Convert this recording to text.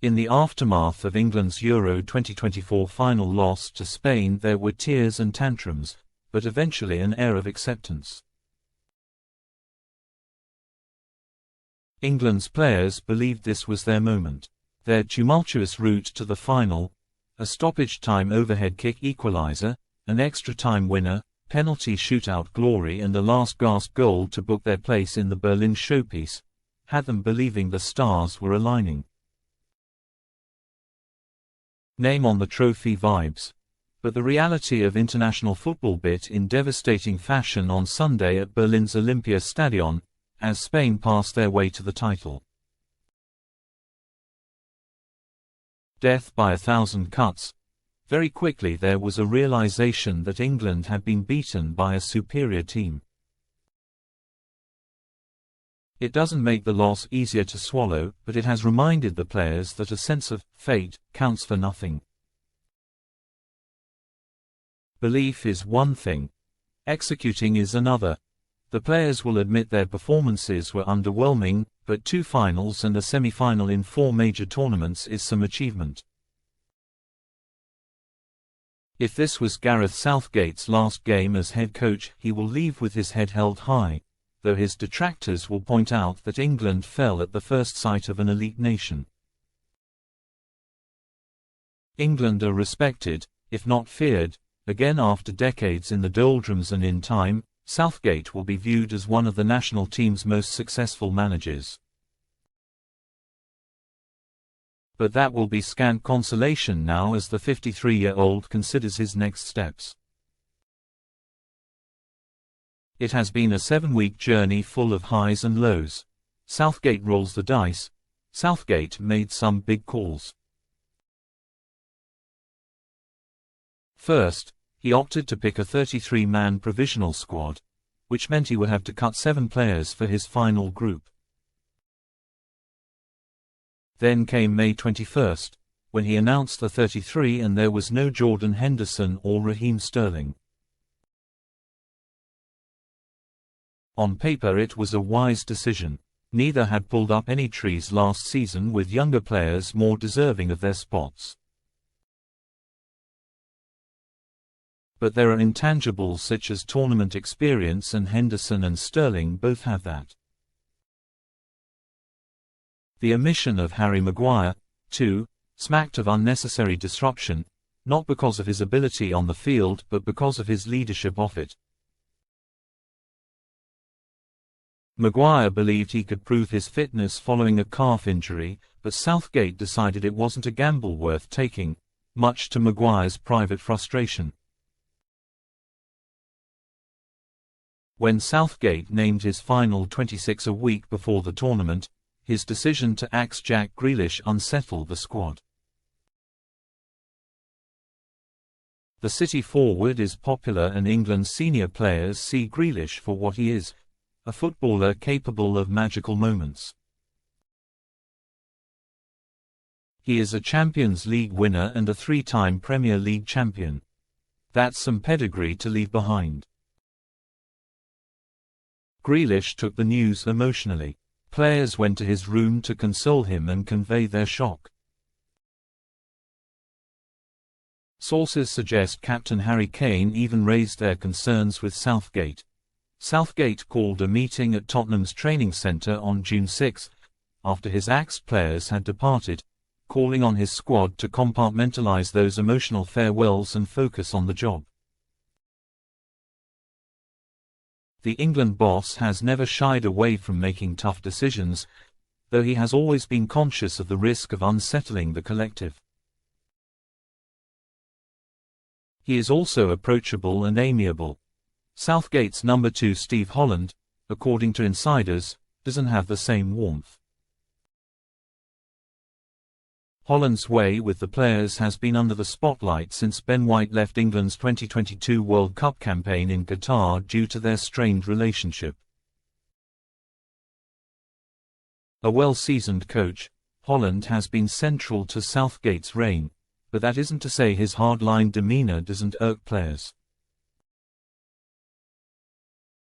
In the aftermath of England's Euro 2024 final loss to Spain, there were tears and tantrums, but eventually an air of acceptance. England's players believed this was their moment. Their tumultuous route to the final, a stoppage-time overhead kick equaliser, an extra-time winner, penalty shootout glory and a last-gasp goal to book their place in the Berlin showpiece, had them believing the stars were aligning. Name on the trophy vibes. But the reality of international football bit in devastating fashion on Sunday at Berlin's Olympiastadion, as Spain passed their way to the title. Death by 1,000 cuts. Very quickly there was a realization that England had been beaten by a superior team. It doesn't make the loss easier to swallow, but it has reminded the players that a sense of fate counts for nothing. Belief is one thing. Executing is another. The players will admit their performances were underwhelming, but 2 finals and a semi-final in 4 major tournaments is some achievement. If this was Gareth Southgate's last game as head coach, he will leave with his head held high, though his detractors will point out that England fell at the first sight of an elite nation. England are respected, if not feared, again after decades in the doldrums, and in time, Southgate will be viewed as one of the national team's most successful managers. But that will be scant consolation now as the 53-year-old considers his next steps. It has been a 7-week journey full of highs and lows. Southgate rolls the dice. Southgate made some big calls. First, he opted to pick a 33-man provisional squad, which meant he would have to cut 7 players for his final group. Then came May 21st, when he announced the 33 and there was no Jordan Henderson or Raheem Sterling. On paper it was a wise decision. Neither had pulled up any trees last season, with younger players more deserving of their spots. But there are intangibles such as tournament experience, and Henderson and Sterling both have that. The omission of Harry Maguire, too, smacked of unnecessary disruption, not because of his ability on the field but because of his leadership off it. Maguire believed he could prove his fitness following a calf injury, but Southgate decided it wasn't a gamble worth taking, much to Maguire's private frustration. When Southgate named his final 26 a week before the tournament, his decision to axe Jack Grealish unsettled the squad. The City forward is popular and England's senior players see Grealish for what he is, a footballer capable of magical moments. He is a Champions League winner and a 3-time Premier League champion. That's some pedigree to leave behind. Grealish took the news emotionally. Players went to his room to console him and convey their shock. Sources suggest Captain Harry Kane even raised their concerns with Southgate. Southgate called a meeting at Tottenham's training centre on June 6, after his axed players had departed, calling on his squad to compartmentalise those emotional farewells and focus on the job. The England boss has never shied away from making tough decisions, though he has always been conscious of the risk of unsettling the collective. He is also approachable and amiable. Southgate's number 2 Steve Holland, according to insiders, doesn't have the same warmth. Holland's way with the players has been under the spotlight since Ben White left England's 2022 World Cup campaign in Qatar due to their strained relationship. A well-seasoned coach, Holland has been central to Southgate's reign, but that isn't to say his hardline demeanour doesn't irk players.